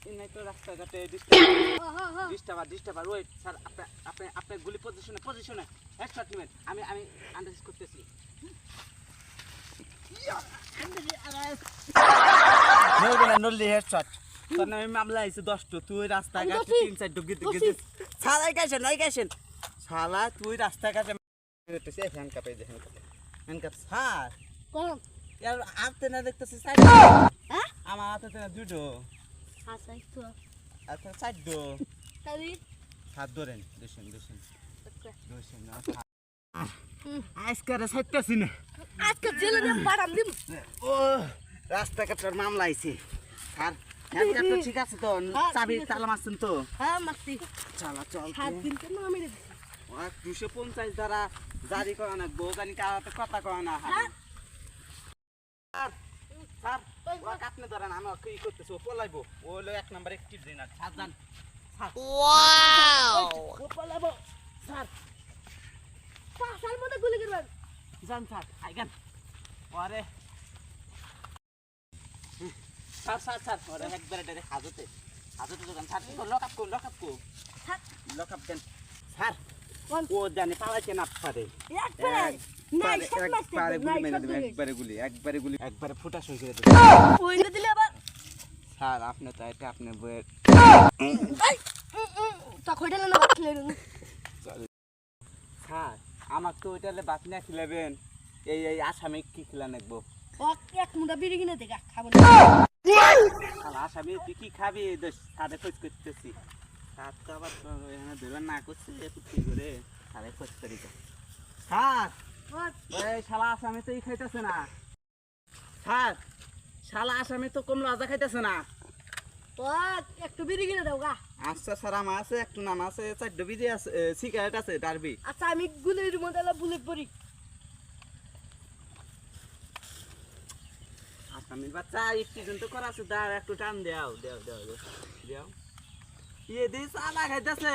ইনাই তো রাস্তাঘাটে ডিস্টার্বার wait sir আপনি গুলি পজিশনে হেডশট নেবেন আমি আন্ডারস্ট্যান্ড করতেছি নলি হেডশট তোর নামে মামলা আইছে 10টো তুই রাস্তাঘাটে 3-4 ঢুকে ছালাই গাইছেন শালা তুই রাস্তাঘাটে হ্যান্ডকাপ এই যে হ্যান্ডকাপ স্যার কোন यार आते ना देखते से साइड हां आमा आते ना दुडो हां साइड तो अच्छा साइड दो तभी हाथ धरेन देशन ना आज कर सत्य सिने आज का जेल में बाड़ाम दिम ओ रास्ता काटार मामला आइছে স্যার হ্যান্ডকাপ তো ঠিক আছে তো চাবি তালা মারছেন তো হ্যাঁ মারছি চল 7 দিন তো আমি রে 250 দ্বারা জারি করা না গোগানি কাতে কথা কয় না স্যার ওরা কাটনে ধরেন আমি কি করতেছি ও পলাইবো ও হলো 1 নাম্বার অ্যাক্টিভ দিন আর সাবধান ওয়াও ও পলাইবো স্যার পাশার মধ্যে গুলি করবেন জান স্যার আইগান ওরে স্যার ওরে একবারে ডাইরেক্ট হাজতে দোকান স্যার লক আপ দেন স্যার ও জানি পালাইতে না পারে একবারে ফুটা সই করে দেবে ওইটা দিলে আবার স্যার আপনি তো এটা আপনি বইয়ের তখন এটা না বাতলে স্যার আমার তো ওইটালে বাত না খিলাবেন এই আসামি কি খিলা নেবো এক মুঠা বিড়ি কিনে দেখা খাবো শালা আসামি তুই কি খাবি সাদে খোঁজ করতেছি স্যার তো আবার এখানে ধরবেন না করছে কি করে সাদে খোঁজ করি তো স্যার এই শালা আসামি তো খাইতেছে না স্যার শালা আসামি তো কমলা আজা খাইতেছে না একটু বিড়ি কিনে দাও গা আচ্ছা স্যার আমার আছে একটু নাম আছে 4 বিড়ি আছে সিগারেট আছে ডারবি আচ্ছা আমি গুলির মধ্যে বুলেট পড়ি আসামির বাচ্চা একটু জন তো করা আছে দাও একটু টান দাও ইয়ে দিস আলা খাইতেছে